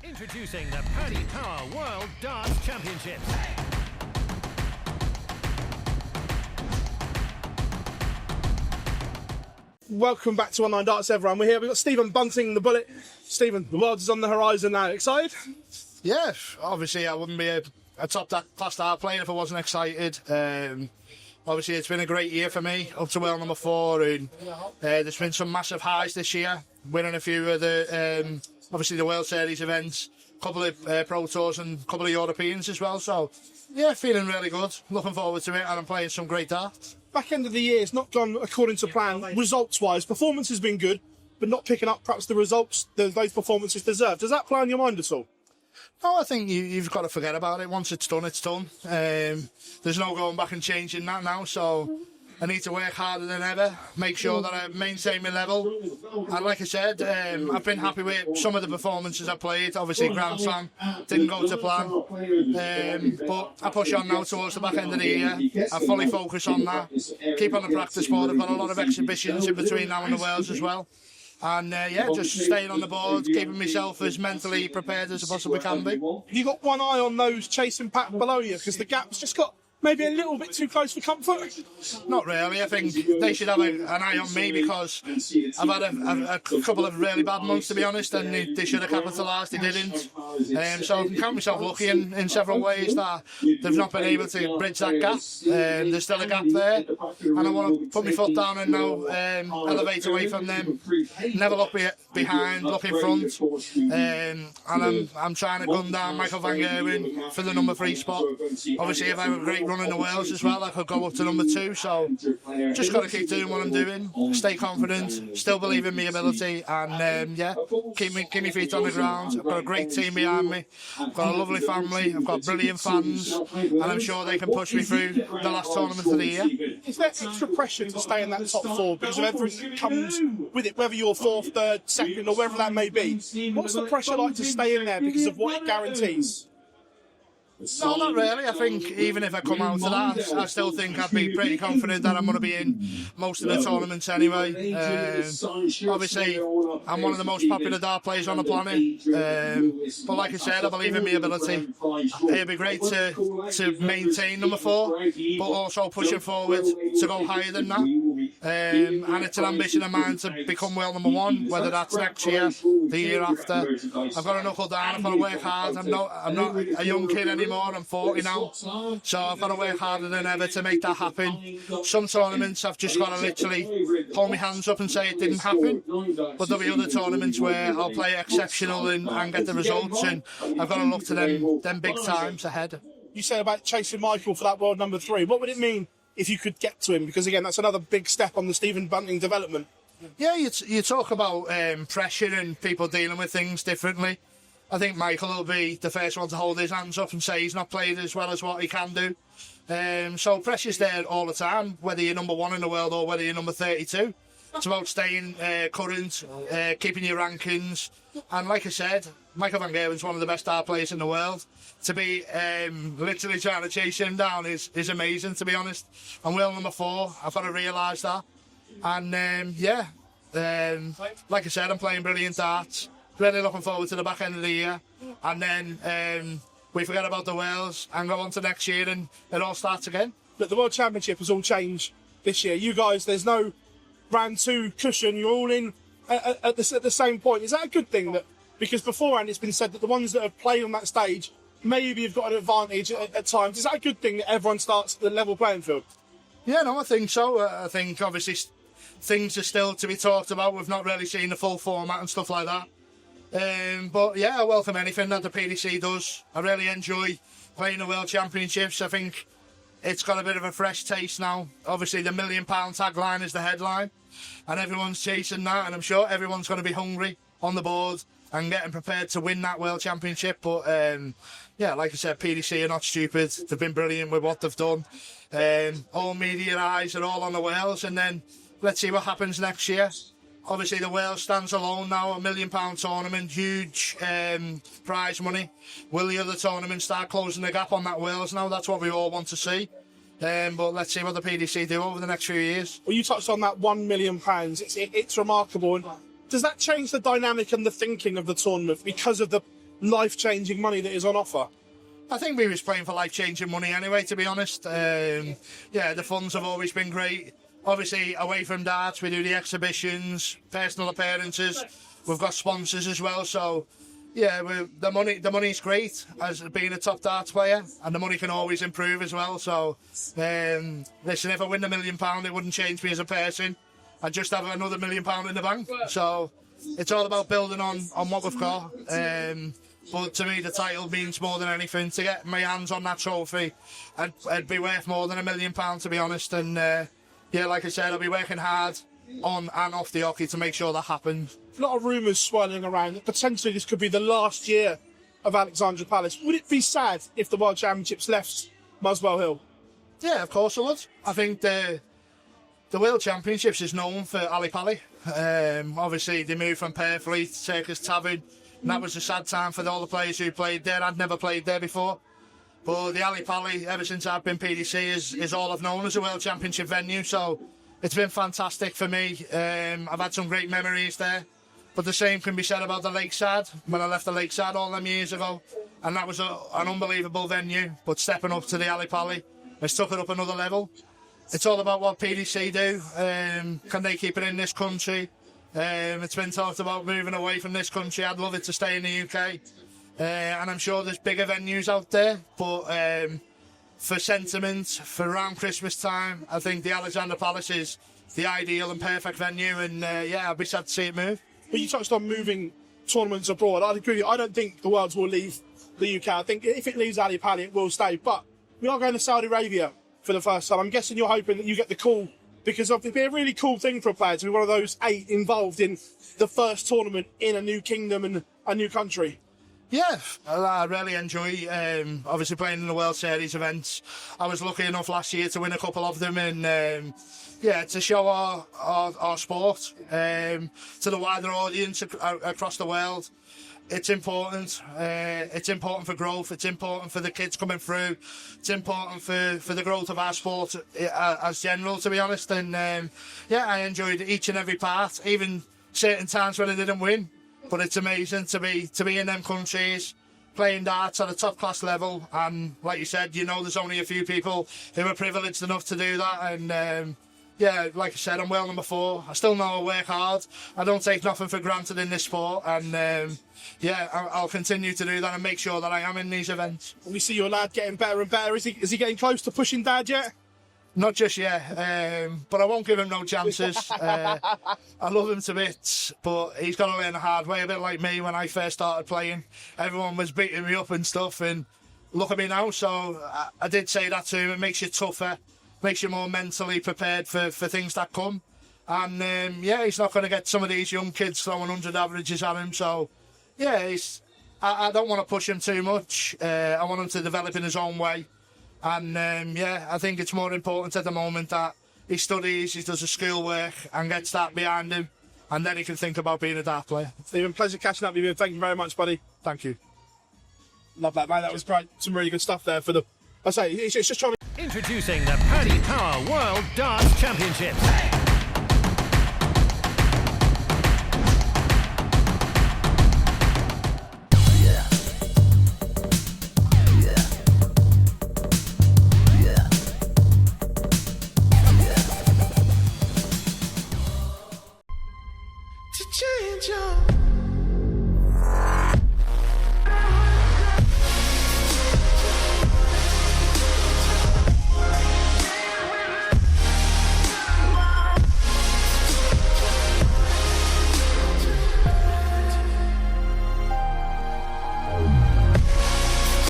Introducing the Paddy Power World Darts Championship. Welcome back to Online Darts, everyone. We're here. We've got Stephen Bunting, the Bullet. Stephen, the world is on the horizon now. Excited? Yeah, obviously I wouldn't be a top-class dart player if I wasn't excited. Obviously it's been a great year for me, up to world number 4, and there's been some massive highs this year, winning a few of the, obviously the World Series events, a couple of Pro Tours and a couple of Europeans as well, so yeah, feeling really good, looking forward to it, and I'm playing some great darts. Back end of the year, it's not gone according to plan, results-wise. Performance has been good, but not picking up perhaps the results that those performances deserve. Does that play on your mind at all? No, I think you've got to forget about it. Once it's done, it's done. There's no going back and changing that now, so I need to work harder than ever, make sure that I maintain my level. And like I said, I've been happy with some of the performances I played. Obviously, Grand Slam didn't go to plan. But I push on now towards the back end of the year. I fully focus on that. Keep on the practice board. I've got a lot of exhibitions in between now and the Worlds as well. And yeah, just staying on the board, keeping myself as mentally prepared as I possibly can be. You got one eye on those chasing pack below you, because the gap's just got maybe a little bit too close for comfort? Not really. I think they should have an eye on me, because I've had a couple of really bad months, to be honest, and they should have capitalised. They didn't. So I can count myself lucky in several ways that they've not been able to bridge that gap. There's still a gap there, and I want to put my foot down and now elevate away from them. Never look behind, look in front. And I'm trying to gun down Michael van Gerwen for the number 3 spot. Obviously, if I have a great run in the Worlds as well, I could go up to number 2, so just got to keep doing what I'm doing, stay confident, still believe in my ability, and yeah, keep my feet on the ground. I've got a great team behind me, I've got a lovely family, I've got brilliant fans, and I'm sure they can push me through the last tournament of the year. Is there extra pressure to stay in that top 4 because of everything that comes with it, whether you're 4th, 3rd, 2nd, or wherever that may be? What's the pressure like to stay in there because of what it guarantees? No, not really. I think even if I come out of that, I still think I'd be pretty confident that I'm going to be in most of the tournaments anyway. Obviously, I'm one of the most popular dart players on the planet. But like I said, I believe in my ability. It'd be great to maintain number 4, but also pushing forward to go higher than that. And it's an ambition of mine to become world number 1, whether that's next year, the year after. I've got to knuckle down, I've got to work hard. I'm not a young kid anymore. I'm 40 now, so I've got to work harder than ever to make that happen. Some tournaments I've just got to literally hold my hands up and say it didn't happen, but there'll be other tournaments where I'll play exceptional and get the results, and I've got to look to them big times ahead. You said about chasing Michael for that world number 3. What would it mean if you could get to him? Because again, that's another big step on the Stephen Bunting development. Yeah, you talk about pressure and people dealing with things differently. I think Michael will be the first one to hold his hands up and say he's not played as well as what he can do. So pressure's there all the time, whether you're number 1 in the world or whether you're number 32. It's about staying current, keeping your rankings. And like I said, Michael van Gerwen's one of the best dart players in the world. To be literally trying to chase him down is amazing, to be honest. I'm world number 4, I've got to realise that. And yeah, like I said, I'm playing brilliant darts. Really looking forward to the back end of the year, and then we forget about the Worlds and go on to next year, and it all starts again. But the World Championship has all changed this year. You guys, there's no round 2 cushion. You're all in at the same point. Is that a good thing? That because beforehand it's been said that the ones that have played on that stage maybe have got an advantage at times. Is that a good thing that everyone starts at the level playing field? Yeah, no, I think so. I think obviously things are still to be talked about. We've not really seen the full format and stuff like that. But yeah, I welcome anything that the PDC does. I really enjoy playing the World Championships. I think it's got a bit of a fresh taste now. Obviously the £1 million tagline is the headline, and everyone's chasing that, and I'm sure everyone's going to be hungry on the board and getting prepared to win that World Championship. But yeah, like I said, PDC are not stupid. They've been brilliant with what they've done. All media eyes are all on the Worlds, and then let's see what happens next year. Obviously, the World stands alone now, £1 million tournament, huge prize money. Will the other tournaments start closing the gap on that Worlds now? That's what we all want to see. But let's see what the PDC do over the next few years. Well, you touched on that £1 million. It's remarkable. And does that change the dynamic and the thinking of the tournament because of the life-changing money that is on offer? I think we was playing for life-changing money anyway, to be honest. Yeah, the funds have always been great. Obviously, away from darts, we do the exhibitions, personal appearances. We've got sponsors as well, so yeah, the money's great as being a top darts player, and the money can always improve as well. So, listen, if I win £1 million, it wouldn't change me as a person. I'd just have another £1 million in the bank. So, it's all about building on what we've got. But to me, the title means more than anything. To get my hands on that trophy, I'd be worth more than £1 million, to be honest. And yeah, like I said, I'll be working hard on and off the hockey to make sure that happens. A lot of rumours swirling around that potentially this could be the last year of Alexandra Palace. Would it be sad if the World Championships left Muswell Hill? Yeah, of course it would. I think the World Championships is known for Ali Pally. Obviously, they moved from Purfleet to Circus Tavern, and that was a sad time for all the players who played there. I'd never played there before. But the Ali Pally, ever since I've been PDC, is all I've known as a World Championship venue. So it's been fantastic for me. I've had some great memories there. But the same can be said about the Lakeside, when I left the Lakeside all them years ago. And that was an unbelievable venue. But stepping up to the Ali Pally has took it up another level. It's all about what PDC do. Can they keep it in this country? It's been talked about moving away from this country. I'd love it to stay in the UK. And I'm sure there's bigger venues out there. But for sentiment, for around Christmas time, I think the Alexandra Palace is the ideal and perfect venue. And yeah, I'd be sad to see it move. But you touched on moving tournaments abroad. I'd agree with you. I don't think the Worlds will leave the UK. I think if it leaves Ali Pally, it will stay. But we are going to Saudi Arabia for the first time. I'm guessing you're hoping that you get the call, because it'd be a really cool thing for a player to be one of those 8 involved in the first tournament in a new kingdom and a new country. Yeah, I really enjoy obviously playing in the World Series events. I was lucky enough last year to win a couple of them, and yeah, to show our sport to the wider audience across the world. It's important. It's important for growth. It's important for the kids coming through. It's important for the growth of our sport as general, to be honest. And yeah, I enjoyed each and every part, even certain times when I didn't win. But it's amazing to be in them countries, playing darts at a top class level. And like you said, you know, there's only a few people who are privileged enough to do that. And yeah, like I said, I'm well number 4. I still know I work hard. I don't take nothing for granted in this sport. And yeah, I'll continue to do that and make sure that I am in these events. We see your lad getting better and better. Is he getting close to pushing Dad yet? Not just yet, but I won't give him no chances. I love him to bits, but he's got to learn the hard way, a bit like me when I first started playing. Everyone was beating me up and stuff, and look at me now. So I did say that to him. It makes you tougher, makes you more mentally prepared for things that come. And yeah, he's not going to get some of these young kids throwing 100 averages at him. So yeah, I don't want to push him too much. I want him to develop in his own way. And yeah, I think it's more important at the moment that he studies, he does his schoolwork and gets that behind him, and then he can think about being a dart player. Stephen, pleasure catching up with you. Thank you very much, buddy. Thank you. Love that, man. That was great. Some really good stuff there for the... I say, it's just trying to... Introducing the Paddy Power World Darts Championship.